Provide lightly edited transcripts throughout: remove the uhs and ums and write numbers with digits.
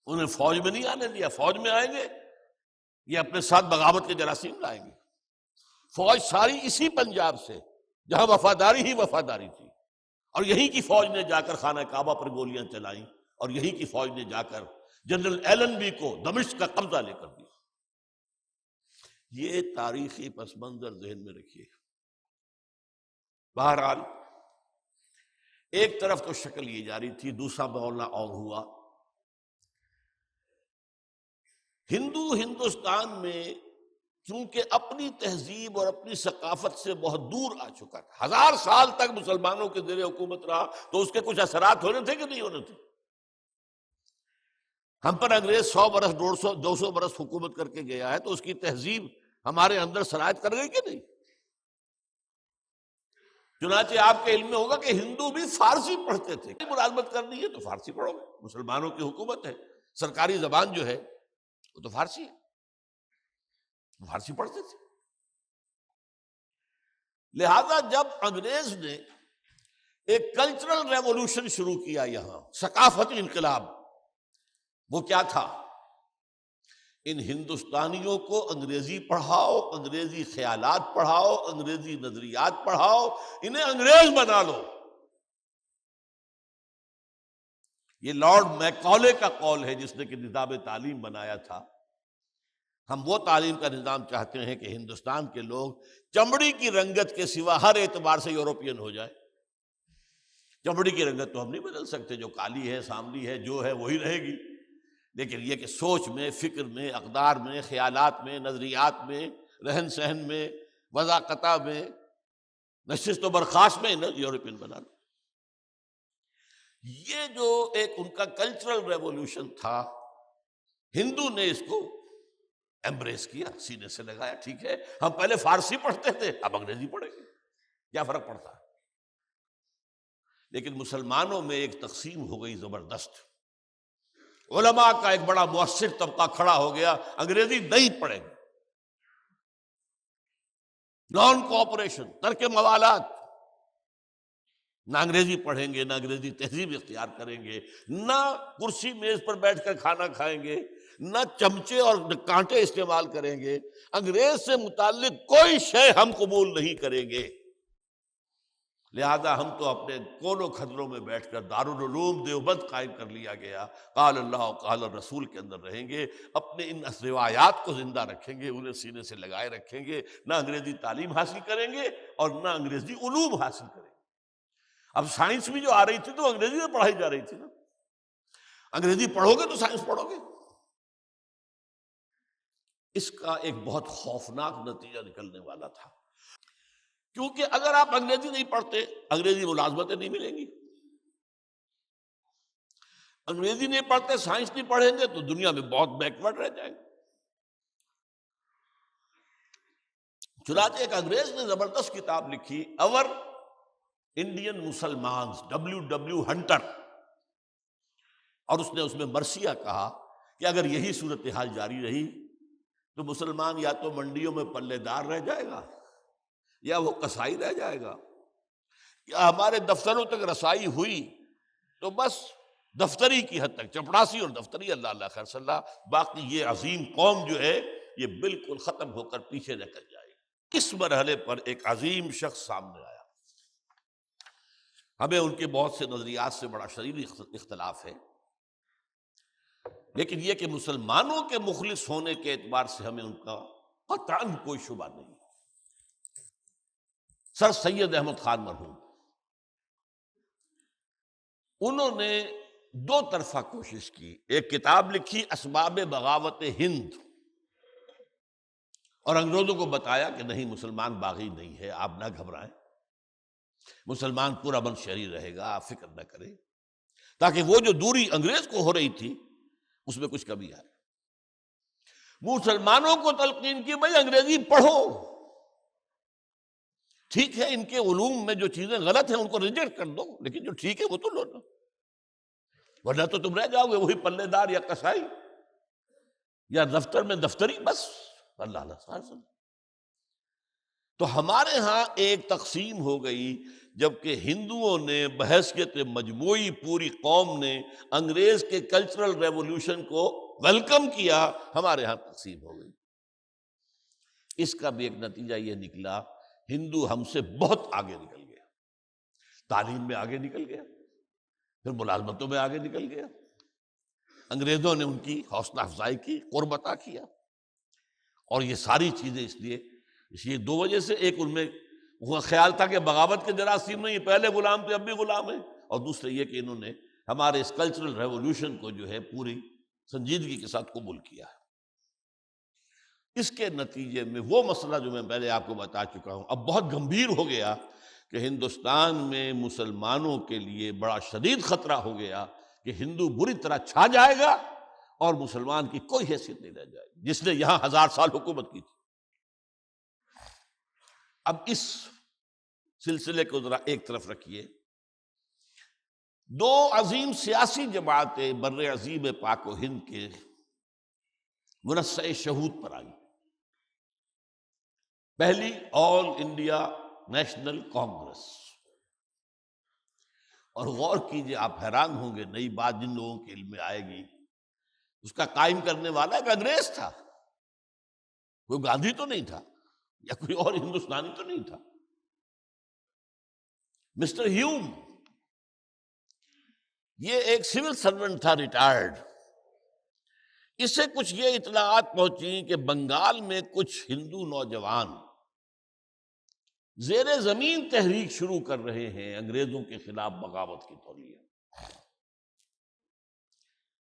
انہیں فوج میں نہیں آنے دیا، فوج میں آئیں گے یہ اپنے ساتھ بغاوت کے جراثیم لائیں گے۔ فوج ساری اسی پنجاب سے جہاں وفاداری ہی وفاداری تھی، اور یہی کی فوج نے جا کر خانہ کعبہ پر گولیاں چلائیں، اور یہی کی فوج نے جا کر جنرل ایلن بی کو دمشق کا قبضہ لے کر دیا۔ یہ تاریخی پس منظر ذہن میں رکھیے۔ بہرحال ایک طرف تو شکل یہ جاری تھی، دوسرا معاملہ اور ہوا۔ ہندوستان میں چونکہ اپنی تہذیب اور اپنی ثقافت سے بہت دور آ چکا تھا، 1000 سال تک مسلمانوں کے زیر حکومت رہا، تو اس کے کچھ اثرات ہونے تھے کہ نہیں ہونے تھے؟ ہم پر انگریز 100 برس 200 برس حکومت کر کے گیا ہے، تو اس کی تہذیب ہمارے اندر سرایت کر گئی کہ نہیں؟ چنانچہ آپ کے علم میں ہوگا کہ ہندو بھی فارسی پڑھتے تھے، ملازمت کرنی ہے تو فارسی پڑھو گے، مسلمانوں کی حکومت ہے، سرکاری زبان جو ہے وہ تو فارسی ہے، فارسی پڑھتے تھے۔ لہذا جب انگریز نے ایک کلچرل ریولوشن شروع کیا یہاں، ثقافتی انقلاب، وہ کیا تھا؟ ان ہندوستانیوں کو انگریزی پڑھاؤ، انگریزی خیالات پڑھاؤ، انگریزی نظریات پڑھاؤ، انہیں انگریز بنا لو۔ یہ لارڈ میکالے کا قول ہے، جس نے کہ نظام تعلیم بنایا تھا۔ ہم وہ تعلیم کا نظام چاہتے ہیں کہ ہندوستان کے لوگ چمڑی کی رنگت کے سوا ہر اعتبار سے یورپین ہو جائے۔ چمڑی کی رنگت تو ہم نہیں بدل سکتے، جو کالی ہے، ساملی ہے، جو ہے وہی رہے گی، لیکن یہ کہ سوچ میں، فکر میں، اقدار میں، خیالات میں، نظریات میں، رہن سہن میں، وضاقتہ میں، نشست و برخاست میں یورپین بنا لو۔ یہ جو ایک ان کا کلچرل ریولوشن تھا، ہندو نے اس کو ایمبریس کیا، سینے سے لگایا۔ ٹھیک ہے، ہم پہلے فارسی پڑھتے تھے، اب انگریزی پڑھیں گے، کیا فرق پڑتا ہے؟ لیکن مسلمانوں میں ایک تقسیم ہو گئی زبردست۔ علماء کا ایک بڑا مؤثر طبقہ کھڑا ہو گیا، انگریزی نہیں پڑھیں گے، نان کوآپریشن، ترک موالات، نہ انگریزی پڑھیں گے، نہ انگریزی تہذیب اختیار کریں گے، نہ کرسی میز پر بیٹھ کر کھانا کھائیں گے، نہ چمچے اور کانٹے استعمال کریں گے، انگریز سے متعلق کوئی شے ہم قبول نہیں کریں گے۔ لہذا ہم تو اپنے کونوں خدروں میں بیٹھ کر دارالعلوم دیوبند قائم کر لیا گیا، قال اللہ قال الرسول کے اندر رہیں گے، اپنے ان روایات کو زندہ رکھیں گے، انہیں سینے سے لگائے رکھیں گے، نہ انگریزی تعلیم حاصل کریں گے اور نہ انگریزی علوم حاصل کریں گے۔ اب سائنس بھی جو آ رہی تھی تو انگریزی میں پڑھائی جا رہی تھی نا، انگریزی پڑھو گے تو سائنس پڑھو گے۔ اس کا ایک بہت خوفناک نتیجہ نکلنے والا تھا، کیونکہ اگر آپ انگریزی نہیں پڑھتے، انگریزی ملازمتیں نہیں ملیں گی، انگریزی نہیں پڑھتے، سائنس نہیں پڑھیں گے تو دنیا میں بہت بیکورڈ رہ جائیں گے۔ چنانچہ ایک انگریز نے زبردست کتاب لکھی، اور انڈین مسلمانز، W ہنٹر، اور اس میں مرثیہ کہا کہ اگر یہی صورتحال جاری رہی تو مسلمان یا تو منڈیوں میں پلے دار رہ جائے گا، یا وہ قصائی رہ جائے گا، یا ہمارے دفتروں تک رسائی ہوئی تو بس دفتری کی حد تک، چپڑاسی اور دفتری، اللہ اللہ خیر صلی اللہ، باقی یہ عظیم قوم جو ہے یہ بالکل ختم ہو کر پیچھے نکل جائے گی۔ اس مرحلے پر ایک عظیم شخص سامنے آیا۔ ہمیں ان کے بہت سے نظریات سے بڑا شدید اختلاف ہے، لیکن یہ کہ مسلمانوں کے مخلص ہونے کے اعتبار سے ہمیں ان کا قطعاً کوئی شبہ نہیں۔ سر سید احمد خان مرحوم، انہوں نے دو طرفہ کوشش کی، ایک کتاب لکھی اسباب بغاوت ہند، اور انگریزوں کو بتایا کہ نہیں، مسلمان باغی نہیں ہے، آپ نہ گھبرائیں، مسلمان پورا من شہری رہے گا، آپ فکر نہ کریں، تاکہ وہ جو دوری انگریز کو ہو رہی تھی اس میں کچھ کمی آئے۔ مسلمانوں کو تلقین کی، بھائی انگریزی پڑھو، ٹھیک ہے ان کے علوم میں جو چیزیں غلط ہیں ان کو ریجیکٹ کر دو، لیکن جو ٹھیک ہے وہ تو لو، ورنہ تو تم رہ جاؤ گے وہی پلے دار یا قصائی یا دفتر میں دفتری، بس اللہ اللہ۔ تو ہمارے ہاں ایک تقسیم ہو گئی جبکہ ہندوؤں نے بحیثیت مجموعی پوری قوم نے انگریز کے کلچرل ریولوشن کو ویلکم کیا، ہمارے ہاں تقسیم ہو گئی۔ اس کا بھی ایک نتیجہ یہ نکلا، ہندو ہم سے بہت آگے نکل گیا، تعلیم میں آگے نکل گیا، پھر ملازمتوں میں آگے نکل گیا، انگریزوں نے ان کی حوصلہ افزائی کی، قرب عطا کیا، اور یہ ساری چیزیں اس لیے دو وجہ سے، ایک ان میں وہ خیال تھا کہ بغاوت کے جراثیم نہیں، پہلے غلام تھے اب بھی غلام ہیں، اور دوسرے یہ کہ انہوں نے ہمارے اس کلچرل ریولوشن کو جو ہے پوری سنجیدگی کے ساتھ قبول کیا ہے۔ اس کے نتیجے میں وہ مسئلہ جو میں پہلے آپ کو بتا چکا ہوں اب بہت گمبھیر ہو گیا کہ ہندوستان میں مسلمانوں کے لیے بڑا شدید خطرہ ہو گیا کہ ہندو بری طرح چھا جائے گا اور مسلمان کی کوئی حیثیت نہیں رہ جائے گی، جس نے یہاں 1000 سال حکومت کی تھی۔ اب اس سلسلے کو ذرا ایک طرف رکھیے، دو عظیم سیاسی جماعتیں بر عظیم پاک و ہند کے منصع شہود پر آئی۔ پہلی آل انڈیا نیشنل کانگریس، اور غور کیجئے آپ حیران ہوں گے، نئی بات جن لوگوں کے علم میں آئے گی، اس کا قائم کرنے والا ایک انگریز تھا، کوئی گاندھی تو نہیں تھا یا کوئی اور ہندوستانی تو نہیں تھا، مسٹر ہیوم۔ یہ ایک سول سرونٹ تھا، ریٹائرڈ۔ اس سے کچھ یہ اطلاعات پہنچی کہ بنگال میں کچھ ہندو نوجوان زیر زمین تحریک شروع کر رہے ہیں انگریزوں کے خلاف بغاوت کی تولیہ۔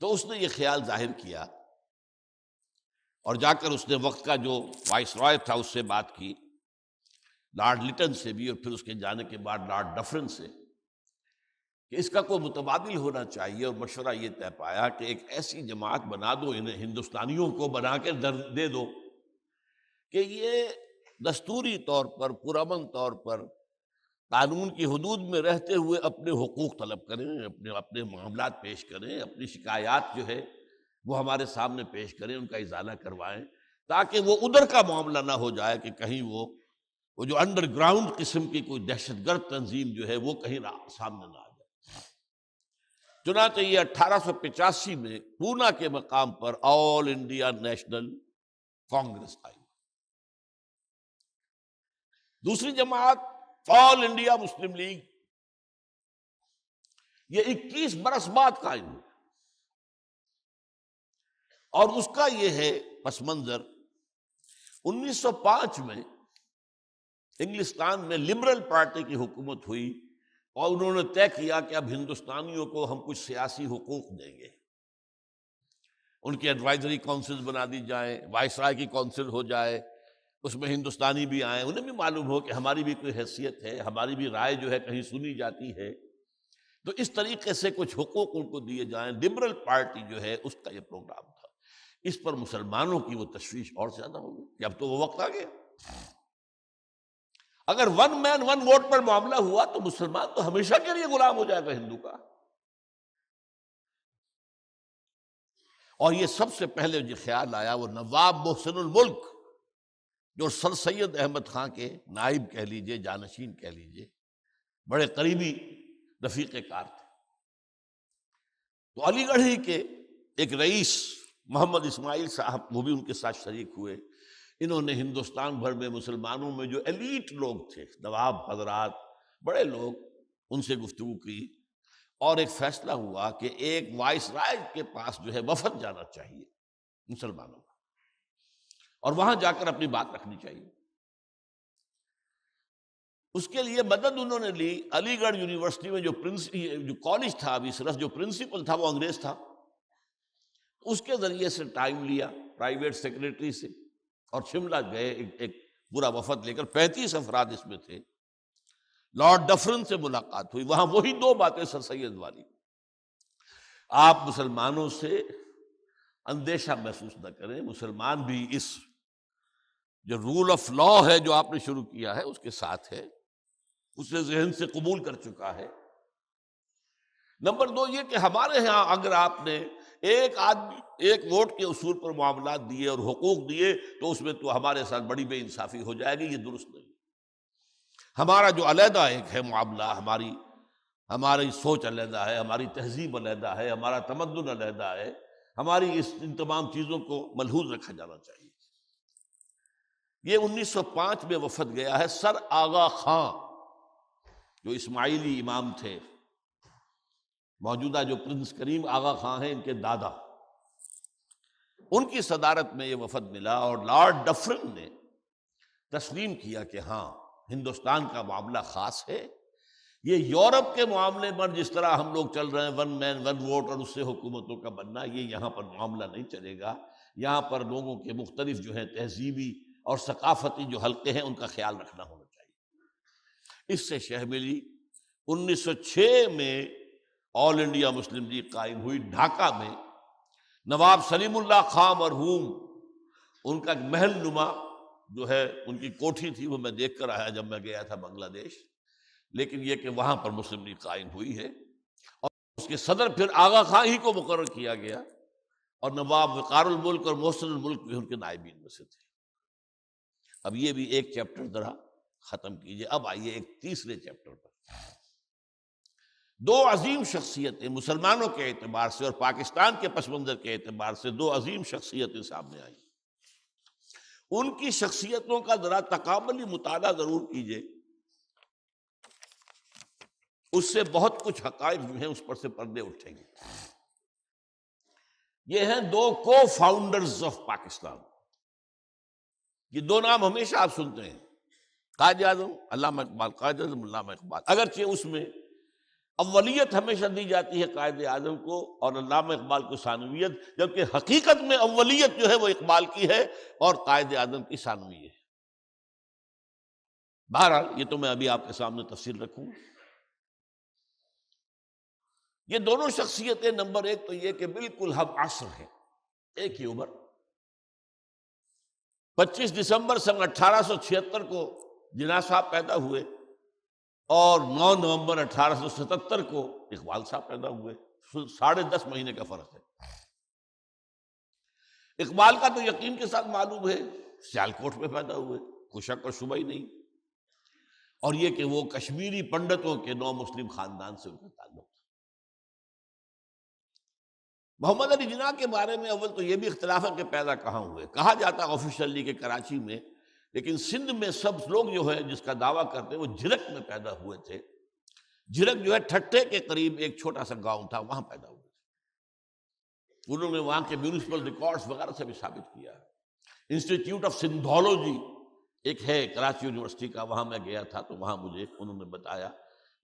تو اس نے یہ خیال ظاہر کیا اور جا کر اس نے وقت کا جو وائس رائے تھا اس سے بات کی، لارڈ لٹن سے بھی، اور پھر اس کے جانے کے بعد لارڈ ڈفرن سے، کہ اس کا کوئی متبادل ہونا چاہیے، اور مشورہ یہ طے پایا کہ ایک ایسی جماعت بنا دو، انہیں ہندوستانیوں کو بنا کے دے دو کہ یہ دستوری طور پر، پرامن طور پر قانون کی حدود میں رہتے ہوئے اپنے حقوق طلب کریں، اپنے معاملات پیش کریں، اپنی شکایات جو ہے وہ ہمارے سامنے پیش کریں، ان کا ازالہ کروائیں، تاکہ وہ ادھر کا معاملہ نہ ہو جائے کہ کہیں وہ جو انڈر گراؤنڈ قسم کی کوئی دہشت گرد تنظیم جو ہے وہ کہیں سامنے نہ آ جائے۔ چنانچہ یہ 1885 میں پونا کے مقام پر آل انڈیا نیشنل کانگریس آئی۔ دوسری جماعت آل انڈیا مسلم لیگ، یہ 21 برس بعد قائم ہوئی، اور اس کا یہ ہے پس منظر، 1905 میں انگلستان میں لبرل پارٹی کی حکومت ہوئی، اور انہوں نے طے کیا کہ اب ہندوستانیوں کو ہم کچھ سیاسی حقوق دیں گے، ان کی ایڈوائزری کونسل بنا دی جائیں، وائسرائے کی کونسل ہو جائے، اس میں ہندوستانی بھی آئیں، انہیں بھی معلوم ہو کہ ہماری بھی کوئی حیثیت ہے، ہماری بھی رائے جو ہے کہیں سنی جاتی ہے، تو اس طریقے سے کچھ حقوق ان کو دیے جائیں۔ لبرل پارٹی جو ہے اس کا یہ پروگرام تھا۔ اس پر مسلمانوں کی وہ تشویش اور زیادہ ہو گئی کہ اب تو وہ وقت آ گیا، اگر ون مین ون ووٹ پر معاملہ ہوا تو مسلمان تو ہمیشہ کے لیے غلام ہو جائے گا ہندو کا۔ اور یہ سب سے پہلے جو خیال آیا وہ نواب محسن الملک، جو سر سید احمد خان کے نائب کہہ لیجئے، جانشین کہہ لیجئے، بڑے قریبی رفیق کار تھے۔ تو علی گڑھ ہی کے ایک رئیس محمد اسماعیل صاحب، وہ بھی ان کے ساتھ شریک ہوئے۔ انہوں نے ہندوستان بھر میں مسلمانوں میں جو ایلیٹ لوگ تھے، نواب حضرات، بڑے لوگ، ان سے گفتگو کی، اور ایک فیصلہ ہوا کہ ایک وائس رائے کے پاس جو ہے وفد جانا چاہیے مسلمانوں کا، اور وہاں جا کر اپنی بات رکھنی چاہیے۔ اس کے لیے مدد انہوں نے لی علی گڑھ یونیورسٹی میں جو کالج تھا، ابھی صرف جو پرنسپل تھا وہ انگریز تھا، اس کے ذریعے سے ٹائم لیا پرائیویٹ سیکریٹری سے، اور شملہ گئے ایک پورا وفد لے کر، 35 افراد اس میں تھے۔ لارڈ ڈفرن سے ملاقات ہوئی، وہاں وہی دو باتیں سر سید والی، آپ مسلمانوں سے اندیشہ محسوس نہ کریں، مسلمان بھی اس جو رول آف لا ہے جو آپ نے شروع کیا ہے اس کے ساتھ ہے، اسے ذہن سے قبول کر چکا ہے۔ نمبر 2 یہ کہ ہمارے ہاں اگر آپ نے ایک آدمی ایک ووٹ کے اصول پر معاملات دیے اور حقوق دیے تو اس میں تو ہمارے ساتھ بڑی بے انصافی ہو جائے گی، یہ درست نہیں۔ ہمارا جو علیحدہ ایک ہے معاملہ، ہماری سوچ علیحدہ ہے، ہماری تہذیب علیحدہ ہے، ہمارا تمدن علیحدہ ہے، ہماری ان تمام چیزوں کو ملحوظ رکھا جانا چاہیے۔ یہ 1905 میں وفد گیا ہے سر آغا خاں، جو اسماعیلی امام تھے، موجودہ جو پرنس کریم آغا خاں ہیں ان کے دادا، ان کی صدارت میں یہ وفد ملا، اور لارڈ ڈفرن نے تسلیم کیا کہ ہاں ہندوستان کا معاملہ خاص ہے، یہ یورپ کے معاملے پر جس طرح ہم لوگ چل رہے ہیں ون مین ون ووٹ اور اس سے حکومتوں کا بننا، یہ یہاں پر معاملہ نہیں چلے گا۔ یہاں پر لوگوں کے مختلف جو ہیں تہذیبی اور ثقافتی جو حلقے ہیں ان کا خیال رکھنا ہونا چاہیے۔ اس سے شہ ملی۔ 1906 میں آل انڈیا مسلم لیگ قائم ہوئی ڈھاکہ میں۔ نواب سلیم اللہ خاں مرحوم، ان کا محل نما جو ہے ان کی کوٹھی تھی، وہ میں دیکھ کر آیا جب میں گیا تھا بنگلہ دیش، لیکن یہ کہ وہاں پر مسلم لیگ قائم ہوئی ہے، اور اس کے صدر پھر آغا خاں ہی کو مقرر کیا گیا، اور نواب وقار الملک اور محسن الملک بھی ان کے نائبین میں سے تھے۔ اب یہ بھی ایک چیپٹر ذرا ختم کیجئے، اب آئیے ایک تیسرے چیپٹر پر۔ دو عظیم شخصیتیں مسلمانوں کے اعتبار سے اور پاکستان کے پس منظر کے اعتبار سے، دو عظیم شخصیتیں سامنے آئیں۔ ان کی شخصیتوں کا ذرا تکاملی مطالعہ ضرور کیجئے، اس سے بہت کچھ حقائق جو ہیں اس پر سے پردے اٹھیں گے۔ یہ ہیں دو کو فاؤنڈرز آف پاکستان۔ یہ دو نام ہمیشہ آپ سنتے ہیں، قائد اعظم علامہ اقبال، قائد اعظم علامہ اقبال، اگرچہ اس میں اولیت ہمیشہ دی جاتی ہے قائد اعظم کو اور علامہ اقبال کو ثانویت، جبکہ حقیقت میں اولیت جو ہے وہ اقبال کی ہے اور قائد اعظم کی ثانوی ہے۔ بہرحال یہ تو میں ابھی آپ کے سامنے تفصیل رکھوں۔ یہ دونوں شخصیتیں، نمبر ایک تو یہ کہ بالکل ہم عصر ہیں، ایک ہی عمر۔ 25 دسمبر سن 1876 کو جناح صاحب پیدا ہوئے، اور 9 نومبر 1877 کو اقبال صاحب پیدا ہوئے، 10.5 مہینے کا فرق ہے۔ اقبال کا تو یقین کے ساتھ معلوم ہے سیالکوٹ میں پیدا ہوئے، کوئی شک اور شبہ ہی نہیں، اور یہ کہ وہ کشمیری پنڈتوں کے نو مسلم خاندان سے ان کا تعلق تھا۔ محمد علی جناح کے بارے میں اول تو یہ بھی اختلاف ہے کہ پیدا کہاں ہوئے۔ کہا جاتا ہے آفیشلی کہ کراچی میں، لیکن سندھ میں سب لوگ جو ہے جس کا دعویٰ کرتے ہیں وہ جھرک میں پیدا ہوئے تھے۔ جھرک جو ہے ٹھٹے کے قریب ایک چھوٹا سا گاؤں تھا، وہاں پیدا ہوئے تھے۔ انہوں نے وہاں کے میونسپل ریکارڈز وغیرہ سے بھی ثابت کیا ہے۔ انسٹیٹیوٹ آف سندھولوجی ایک ہے کراچی یونیورسٹی کا، وہاں میں گیا تھا تو وہاں مجھے انہوں نے بتایا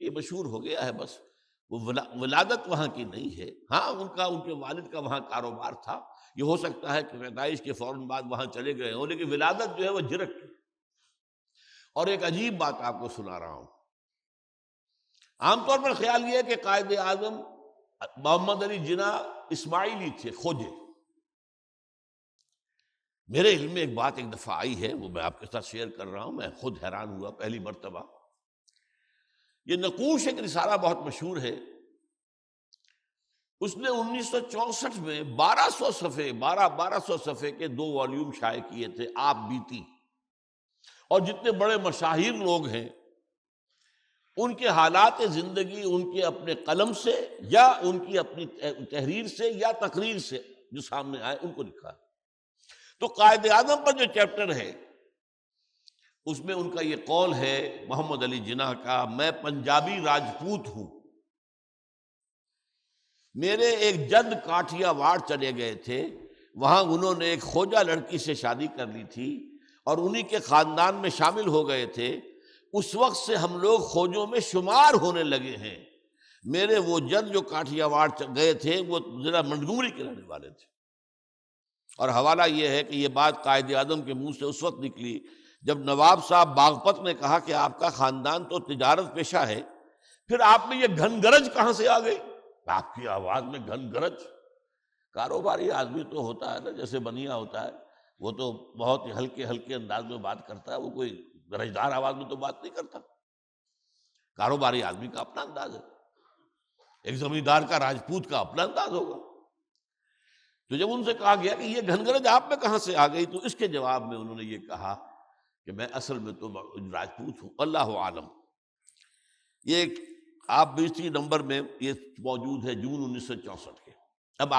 یہ مشہور ہو گیا ہے، بس وہ ولادت وہاں کی نہیں ہے۔ ہاں ان کے والد کا وہاں کاروبار تھا، یہ ہو سکتا ہے کہ پیدائش کے فوراً بعد وہاں چلے گئے ہوں، لیکن ولادت جو ہے وہ جھرک کی۔ اور ایک عجیب بات آپ کو سنا رہا ہوں۔ عام طور پر خیال یہ ہے کہ قائد اعظم محمد علی جناح اسماعیلی تھے، کھوجے۔ میرے علم میں ایک بات ایک دفعہ آئی ہے، وہ میں آپ کے ساتھ شیئر کر رہا ہوں، میں خود حیران ہوا پہلی مرتبہ۔ یہ نقوش ایک رسالہ بہت مشہور ہے، اس نے 1964 میں 1200 صفحے کے 2 والیوم شائع کیے تھے، آپ بیتی، اور جتنے بڑے مشاہیر لوگ ہیں ان کے حالات زندگی ان کے اپنے قلم سے یا ان کی اپنی تحریر سے یا تقریر سے جو سامنے آئے ان کو لکھا۔ تو قائد اعظم پر جو چیپٹر ہے اس میں ان کا یہ قول ہے محمد علی جناح کا، میں پنجابی راجپوت ہوں، میرے ایک جد کاٹھیا واڑ چلے گئے تھے، وہاں انہوں نے ایک خوجہ لڑکی سے شادی کر لی تھی اور انہی کے خاندان میں شامل ہو گئے تھے، اس وقت سے ہم لوگ خوجوں میں شمار ہونے لگے ہیں۔ میرے وہ جد جو کاٹھیا واڑ گئے تھے وہ ضلع منٹگومری کے رہنے والے تھے۔ اور حوالہ یہ ہے کہ یہ بات قائد اعظم کے منہ سے اس وقت نکلی جب نواب صاحب باغپت نے کہا کہ آپ کا خاندان تو تجارت پیشہ ہے، پھر آپ میں یہ گھن گرج کہاں سے آ گئی؟ آپ کی آواز میں گھن گرج؟ کاروباری آدمی تو ہوتا ہے نا، جیسے بنیا ہوتا ہے، وہ تو بہت ہی ہلکے ہلکے انداز میں بات کرتا ہے، وہ کوئی گرجدار آواز میں تو بات نہیں کرتا۔ کاروباری آدمی کا اپنا انداز ہے، ایک زمیندار کا، راجپوت کا اپنا انداز ہوگا۔ تو جب ان سے کہا گیا کہ یہ گھن گرج آپ میں کہاں سے آ گئی، تو اس کے جواب میں انہوں نے یہ کہا کہ میں اصل میں تو راجپوت ہوں، اللہ عالم۔ یہ ایک آپ 20 نمبر میں یہ موجود ہے، جون 1964 کے۔ اب